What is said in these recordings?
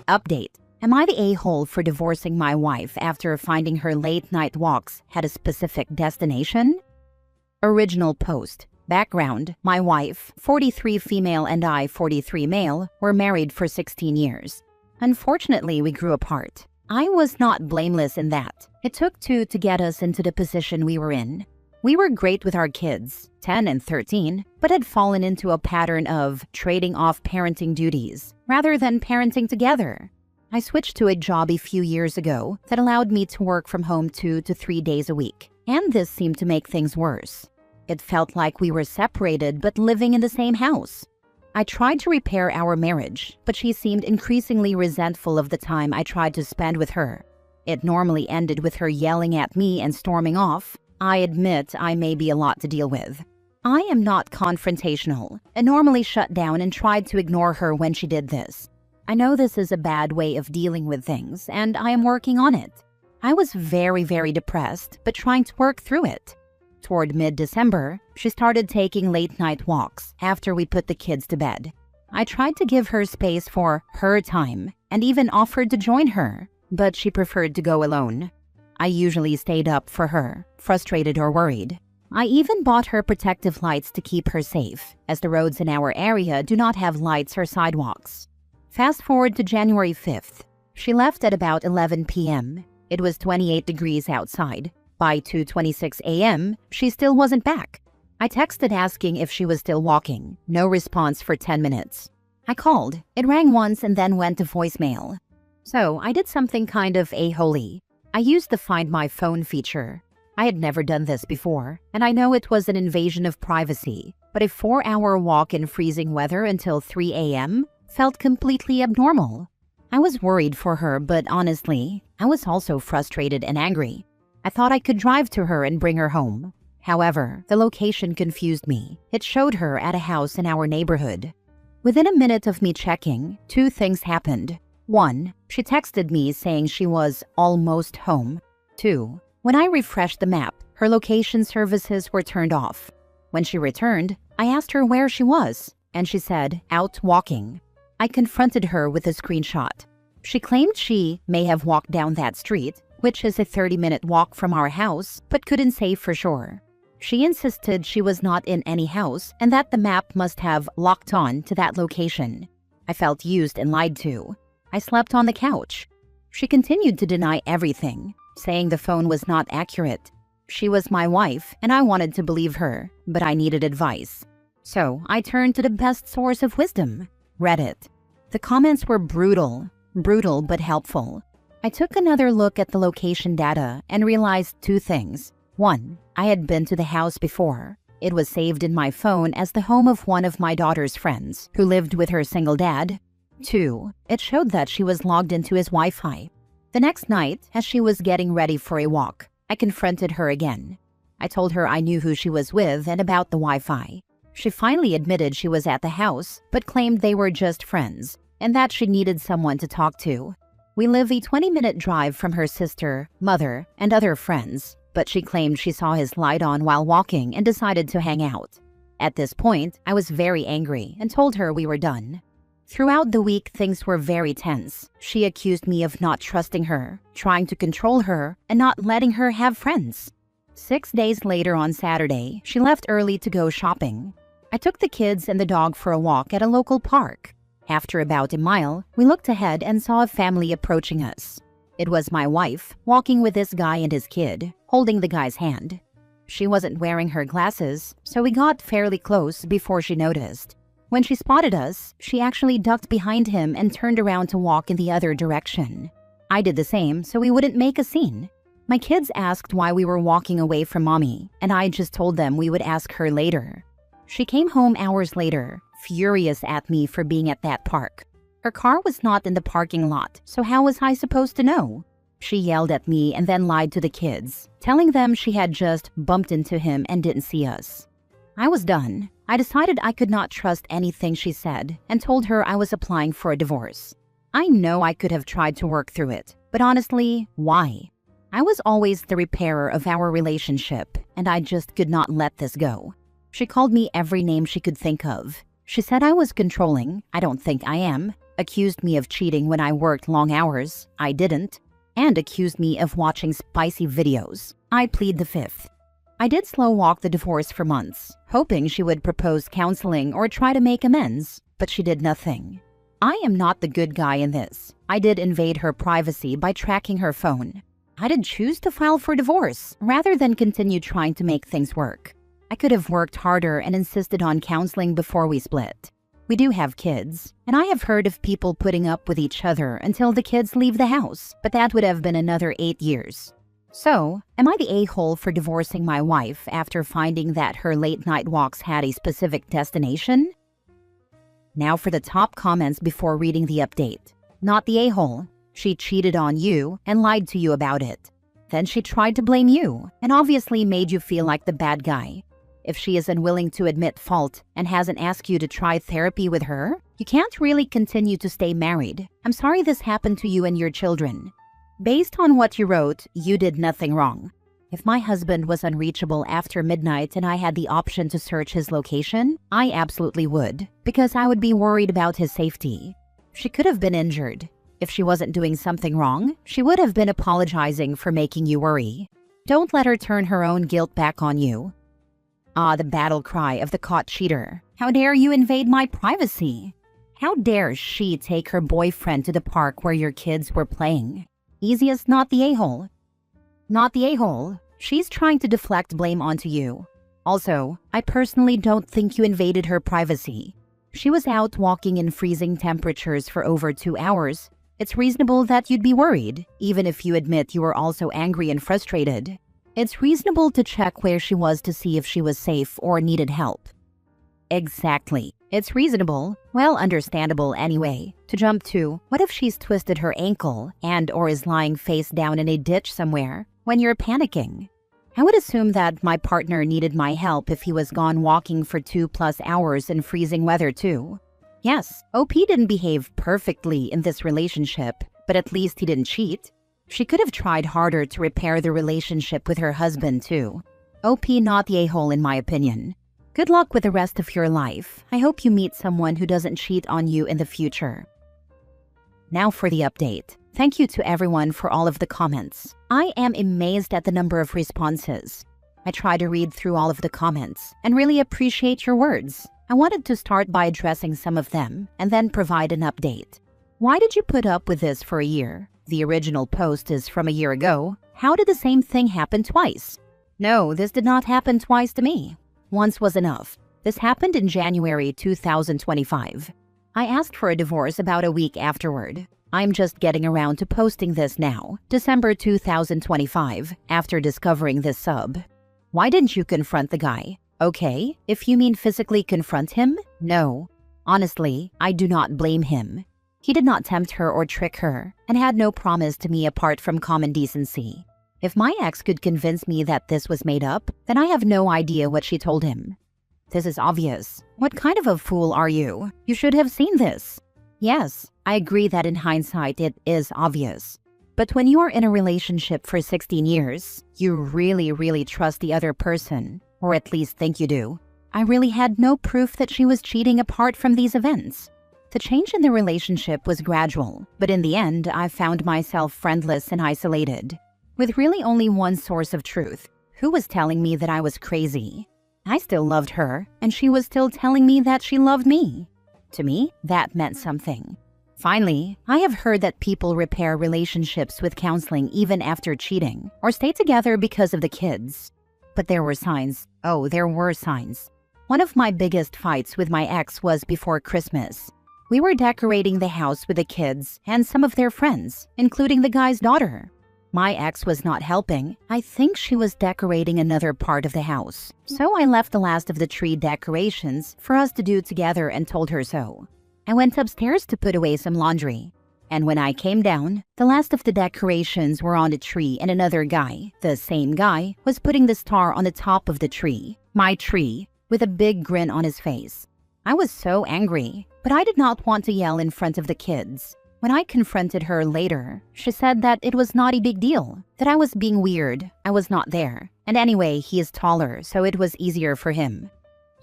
Update. Am I the a-hole for divorcing my wife after finding her late-night walks had a specific destination? Original post. Background. My wife, 43 female and I, 43 male, were married for 16 years. Unfortunately, we grew apart. I was not blameless in that. It took two to get us into the position we were in. We were great with our kids, 10 and 13, but had fallen into a pattern of trading off parenting duties rather than parenting together. I switched to a job a few years ago that allowed me to work from home 2 to 3 days a week, and this seemed to make things worse. It felt like we were separated but living in the same house. I tried to repair our marriage, but she seemed increasingly resentful of the time I tried to spend with her. It normally ended with her yelling at me and storming off. I admit I may be a lot to deal with. I am not confrontational and normally shut down and tried to ignore her when she did this. I know this is a bad way of dealing with things, and I am working on it. I was very depressed, but trying to work through it. Toward mid-December, she started taking late-night walks after we put the kids to bed. I tried to give her space for her time and even offered to join her, but she preferred to go alone. I usually stayed up for her, frustrated or worried. I even bought her protective lights to keep her safe, as the roads in our area do not have lights or sidewalks. Fast forward to January 5th. She left at about 11 p.m. It was 28 degrees outside. By 2:26 a.m., she still wasn't back. I texted asking if she was still walking. No response for 10 minutes. I called. It rang once and then went to voicemail. So I did something kind of a-holy. I used the Find My Phone feature. I had never done this before, and I know it was an invasion of privacy, but a 4-hour walk in freezing weather until 3 a.m. felt completely abnormal. I was worried for her, but honestly, I was also frustrated and angry. I thought I could drive to her and bring her home. However, the location confused me. It showed her at a house in our neighborhood. Within a minute of me checking, 2 things happened. 1, she texted me saying she was almost home. 2, when I refreshed the map, her location services were turned off. When she returned, I asked her where she was, and she said, out walking. I confronted her with a screenshot. She claimed she may have walked down that street, which is a 30-minute walk from our house, but couldn't say for sure. She insisted she was not in any house and that the map must have locked on to that location. I felt used and lied to. I slept on the couch. She continued to deny everything, saying the phone was not accurate. She was my wife, and I wanted to believe her, but I needed advice. So I turned to the best source of wisdom, Reddit. The comments were brutal but helpful. I took another look at the location data and realized 2 things. 1, I had been to the house before. It was saved in my phone as the home of one of my daughter's friends, who lived with her single dad. 2, it showed that she was logged into his Wi-Fi. The next night, as she was getting ready for a walk, I confronted her again. I told her I knew who she was with and about the Wi-Fi. She finally admitted she was at the house, but claimed they were just friends, and that she needed someone to talk to. We live a 20-minute drive from her sister, mother, and other friends, but she claimed she saw his light on while walking and decided to hang out. At this point, I was very angry and told her we were done. Throughout the week, things were very tense. She accused me of not trusting her, trying to control her, and not letting her have friends. 6 days later on Saturday, she left early to go shopping. I took the kids and the dog for a walk at a local park. After about a mile, we looked ahead and saw a family approaching us. It was my wife, walking with this guy and his kid, holding the guy's hand. She wasn't wearing her glasses, so we got fairly close before she noticed. When she spotted us, she actually ducked behind him and turned around to walk in the other direction. I did the same so we wouldn't make a scene. My kids asked why we were walking away from mommy, and I just told them we would ask her later. She came home hours later, furious at me for being at that park. Her car was not in the parking lot, so how was I supposed to know? She yelled at me and then lied to the kids, telling them she had just bumped into him and didn't see us. I was done. I decided I could not trust anything she said and told her I was applying for a divorce. I know I could have tried to work through it, but honestly, why? I was always the repairer of our relationship, and I just could not let this go. She called me every name she could think of. She said I was controlling. I don't think I am. accused me of cheating when I worked long hours. I didn't. And accused me of watching spicy videos. I plead the fifth. I did slow walk the divorce for months, hoping she would propose counseling or try to make amends, but she did nothing. I am not the good guy in this. I did invade her privacy by tracking her phone. I did choose to file for divorce rather than continue trying to make things work. I could have worked harder and insisted on counseling before we split. We do have kids, and I have heard of people putting up with each other until the kids leave the house, but that would have been another 8 years. So, am I the a-hole for divorcing my wife after finding that her late-night walks had a specific destination? Now for the top comments before reading the update. Not the a-hole. She cheated on you and lied to you about it. Then she tried to blame you and obviously made you feel like the bad guy. If she is unwilling to admit fault and hasn't asked you to try therapy with her, you can't really continue to stay married. I'm sorry this happened to you and your children. Based on what you wrote, you did nothing wrong. If my husband was unreachable after midnight and I had the option to search his location, I absolutely would, because I would be worried about his safety. She could have been injured. If she wasn't doing something wrong, she would have been apologizing for making you worry. Don't let her turn her own guilt back on you. Ah, the battle cry of the caught cheater. How dare you invade my privacy? How dare she take her boyfriend to the park where your kids were playing? Easiest not the a-hole. Not the a-hole. She's trying to deflect blame onto you. Also, I personally don't think you invaded her privacy. She was out walking in freezing temperatures for over 2 hours. It's reasonable that you'd be worried, even if you admit you were also angry and frustrated. It's reasonable to check where she was to see if she was safe or needed help. Exactly. It's reasonable, well, understandable anyway, to jump to, what if she's twisted her ankle and or is lying face down in a ditch somewhere when you're panicking? I would assume that my partner needed my help if he was gone walking for 2+ hours in freezing weather too. Yes, OP didn't behave perfectly in this relationship, but at least he didn't cheat. She could have tried harder to repair the relationship with her husband too. OP not the a-hole in my opinion. Good luck with the rest of your life. I hope you meet someone who doesn't cheat on you in the future. Now for the update. Thank you to everyone for all of the comments. I am amazed at the number of responses. I try to read through all of the comments and really appreciate your words. I wanted to start by addressing some of them and then provide an update. Why did you put up with this for a year? The original post is from a year ago. How did the same thing happen twice? No, this did not happen twice to me. Once was enough. This happened in January 2025. I asked for a divorce about a week afterward. I'm just getting around to posting this now, December 2025, after discovering this sub. Why didn't you confront the guy? Okay, if you mean physically confront him, no. Honestly, I do not blame him. He did not tempt her or trick her, and had no promise to me apart from common decency. If my ex could convince me that this was made up, then I have no idea what she told him. This is obvious. What kind of a fool are you? You should have seen this. Yes, I agree that in hindsight it is obvious. But when you are in a relationship for 16 years, you really trust the other person, or at least think you do. I really had no proof that she was cheating apart from these events. The change in the relationship was gradual, but in the end, I found myself friendless and isolated, with really only one source of truth, who was telling me that I was crazy. I still loved her, and she was still telling me that she loved me. To me, that meant something. Finally, I have heard that people repair relationships with counseling even after cheating, or stay together because of the kids. But there were signs. Oh, there were signs. One of my biggest fights with my ex was before Christmas. We were decorating the house with the kids and some of their friends, including the guy's daughter. My ex was not helping. I think she was decorating another part of the house. So I left the last of the tree decorations for us to do together and told her so. I went upstairs to put away some laundry. And when I came down, the last of the decorations were on the tree and another guy, the same guy, was putting the star on the top of the tree, my tree, with a big grin on his face. I was so angry, but I did not want to yell in front of the kids. When I confronted her later, she said that it was not a big deal, that I was being weird, I was not there. And anyway, he is taller, so it was easier for him.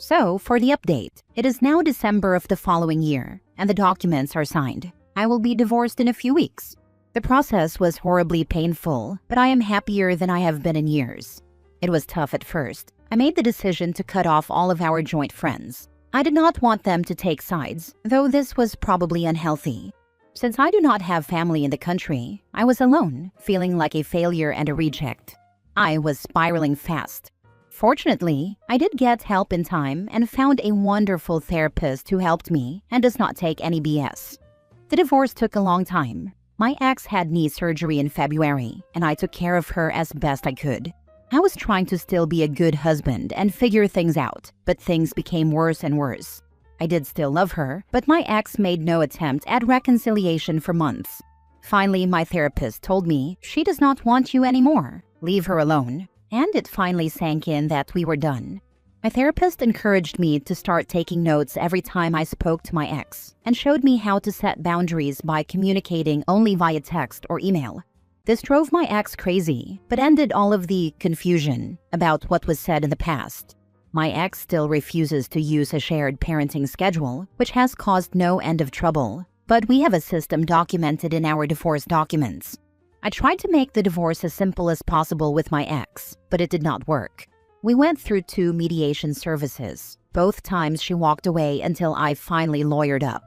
So, for the update, it is now December of the following year, and the documents are signed. I will be divorced in a few weeks. The process was horribly painful, but I am happier than I have been in years. It was tough at first. I made the decision to cut off all of our joint friends. I did not want them to take sides, though this was probably unhealthy. Since I do not have family in the country, I was alone, feeling like a failure and a reject. I was spiraling fast. Fortunately, I did get help in time and found a wonderful therapist who helped me and does not take any BS. The divorce took a long time. My ex had knee surgery in February, and I took care of her as best I could. I was trying to still be a good husband and figure things out, but things became worse and worse. I did still love her, but my ex made no attempt at reconciliation for months. Finally, my therapist told me she does not want you anymore. Leave her alone. And it finally sank in that we were done. My therapist encouraged me to start taking notes every time I spoke to my ex and showed me how to set boundaries by communicating only via text or email. This drove my ex crazy, but ended all of the confusion about what was said in the past. My ex still refuses to use a shared parenting schedule, which has caused no end of trouble, but we have a system documented in our divorce documents. I tried to make the divorce as simple as possible with my ex, but it did not work. We went through 2 mediation services. Both times she walked away until I finally lawyered up.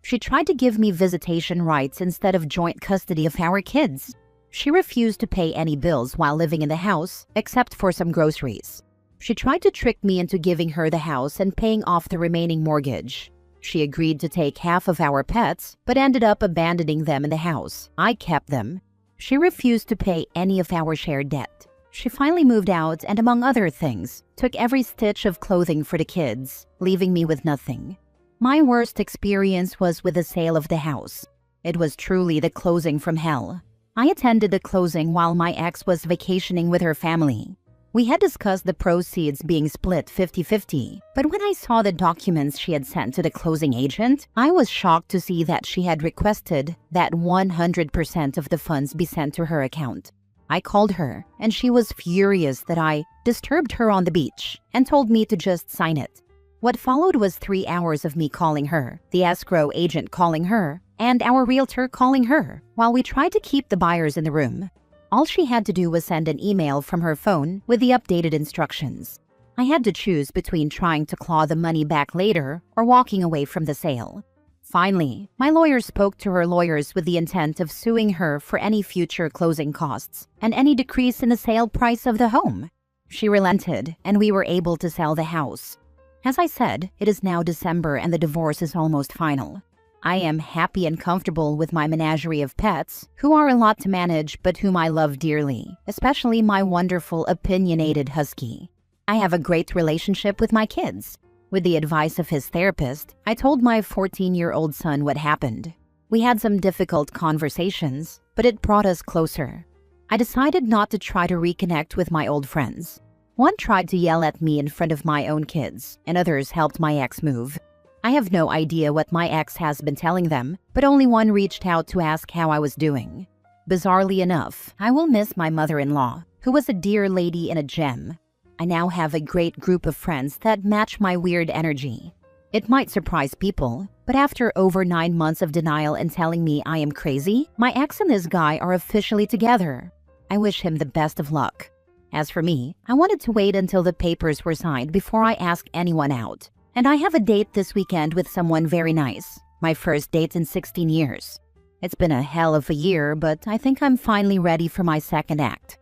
She tried to give me visitation rights instead of joint custody of our kids. She refused to pay any bills while living in the house, except for some groceries. She tried to trick me into giving her the house and paying off the remaining mortgage. She agreed to take half of our pets, but ended up abandoning them in the house. I kept them. She refused to pay any of our shared debt. She finally moved out and, among other things, took every stitch of clothing for the kids, leaving me with nothing. My worst experience was with the sale of the house. It was truly the closing from hell. I attended the closing while my ex was vacationing with her family. We had discussed the proceeds being split 50-50, but when I saw the documents she had sent to the closing agent, I was shocked to see that she had requested that 100% of the funds be sent to her account. I called her, and she was furious that I disturbed her on the beach and told me to just sign it. What followed was 3 hours of me calling her, the escrow agent calling her, and our realtor calling her, while we tried to keep the buyers in the room. All she had to do was send an email from her phone with the updated instructions. I had to choose between trying to claw the money back later or walking away from the sale. Finally, my lawyer spoke to her lawyers with the intent of suing her for any future closing costs and any decrease in the sale price of the home. She relented, and we were able to sell the house. As I said, it is now December and the divorce is almost final. I am happy and comfortable with my menagerie of pets, who are a lot to manage but whom I love dearly, especially my wonderful opinionated husky. I have a great relationship with my kids. With the advice of his therapist, I told my 14-year-old son what happened. We had some difficult conversations, but it brought us closer. I decided not to try to reconnect with my old friends. One tried to yell at me in front of my own kids, and others helped my ex move. I have no idea what my ex has been telling them, but only one reached out to ask how I was doing. Bizarrely enough, I will miss my mother-in-law, who was a dear lady and a gem. I now have a great group of friends that match my weird energy. It might surprise people, but after over 9 months of denial and telling me I am crazy, my ex and this guy are officially together. I wish him the best of luck. As for me, I wanted to wait until the papers were signed before I asked anyone out. And I have a date this weekend with someone very nice. My first date in 16 years. It's been a hell of a year, but I think I'm finally ready for my second act.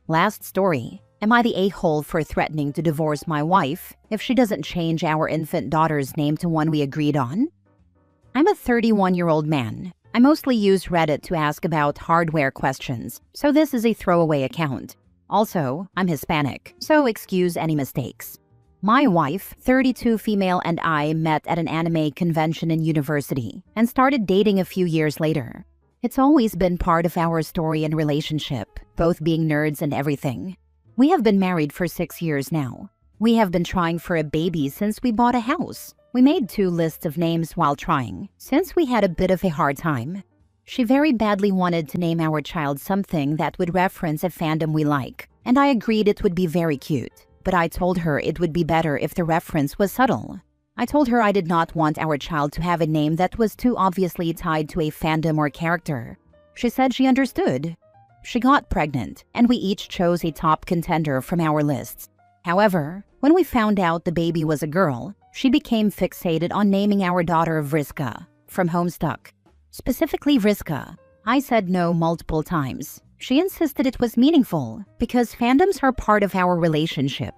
Last story. Am I the a-hole for threatening to divorce my wife if she doesn't change our infant daughter's name to one we agreed on? I'm a 31-year-old man. I mostly use Reddit to ask about hardware questions, so this is a throwaway account. Also, I'm Hispanic, so excuse any mistakes. My wife, 32 female, and I met at an anime convention in university and started dating a few years later. It's always been part of our story and relationship, both being nerds and everything. We have been married for 6 years now. We have been trying for a baby since we bought a house. We made 2 lists of names while trying, since we had a bit of a hard time. She very badly wanted to name our child something that would reference a fandom we like, and I agreed it would be very cute. but I told her it would be better if the reference was subtle. I told her I did not want our child to have a name that was too obviously tied to a fandom or character. She said she understood. She got pregnant, and we each chose a top contender from our lists. However, when we found out the baby was a girl, she became fixated on naming our daughter Vriska, from Homestuck. Specifically Vriska. I said no multiple times. She insisted it was meaningful, because fandoms are part of our relationship.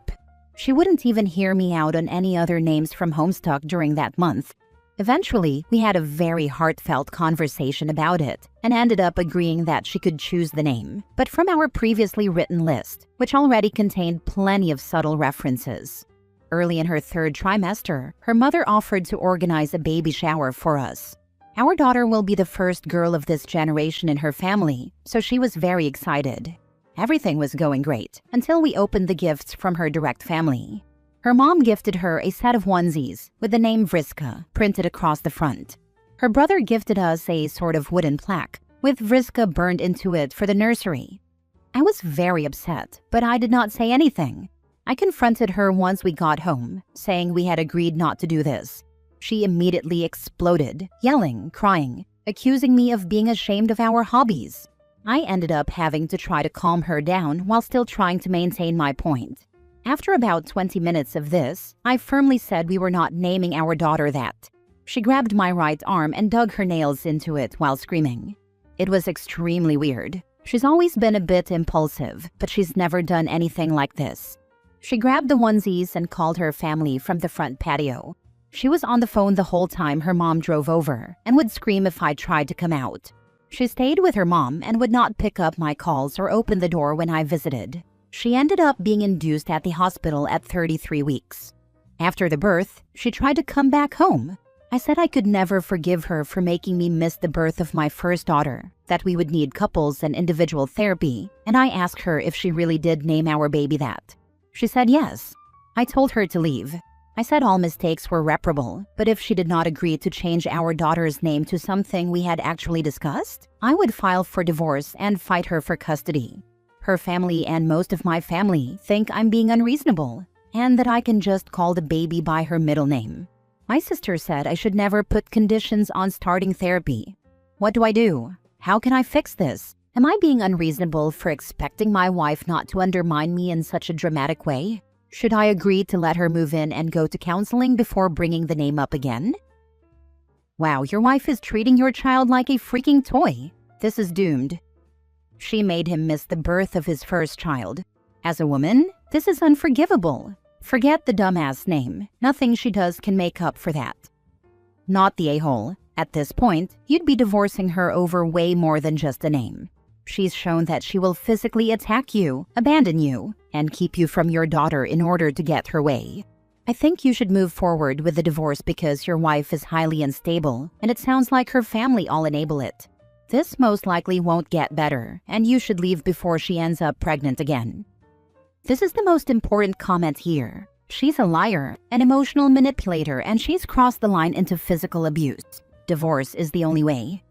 She wouldn't even hear me out on any other names from Homestuck during that month. Eventually, we had a very heartfelt conversation about it and ended up agreeing that she could choose the name, but from our previously written list, which already contained plenty of subtle references. Early in her 3rd trimester, her mother offered to organize a baby shower for us. Our daughter will be the first girl of this generation in her family, so she was very excited. Everything was going great until we opened the gifts from her direct family. Her mom gifted her a set of onesies with the name Vriska printed across the front. Her brother gifted us a sort of wooden plaque with Vriska burned into it for the nursery. I was very upset, but I did not say anything. I confronted her once we got home, saying we had agreed not to do this. She immediately exploded, yelling, crying, accusing me of being ashamed of our hobbies. I ended up having to try to calm her down while still trying to maintain my point. After about 20 minutes of this, I firmly said we were not naming our daughter that. She grabbed my right arm and dug her nails into it while screaming. It was extremely weird. She's always been a bit impulsive, but she's never done anything like this. She grabbed the onesies and called her family from the front patio. She was on the phone the whole time her mom drove over and would scream if I tried to come out. She stayed with her mom and would not pick up my calls or open the door when I visited. She ended up being induced at the hospital at 33 weeks. After the birth, she tried to come back home. I said I could never forgive her for making me miss the birth of my first daughter, that we would need couples and individual therapy, and I asked her if she really did name our baby that. She said yes. I told her to leave. I said all mistakes were reparable, but if she did not agree to change our daughter's name to something we had actually discussed, I would file for divorce and fight her for custody. Her family and most of my family think I'm being unreasonable, and that I can just call the baby by her middle name. My sister said I should never put conditions on starting therapy. What do I do? How can I fix this? Am I being unreasonable for expecting my wife not to undermine me in such a dramatic way? Should I agree to let her move in and go to counseling before bringing the name up again? Wow, your wife is treating your child like a freaking toy. This is doomed. She made him miss the birth of his first child. As a woman, this is unforgivable. Forget the dumbass name. Nothing she does can make up for that. Not the a-hole. At this point, you'd be divorcing her over way more than just a name. She's shown that she will physically attack you, abandon you, and keep you from your daughter in order to get her way. I think you should move forward with the divorce because your wife is highly unstable, and it sounds like her family all enable it. This most likely won't get better, and you should leave before she ends up pregnant again. This is the most important comment here. She's a liar, an emotional manipulator, and she's crossed the line into physical abuse. Divorce is the only way.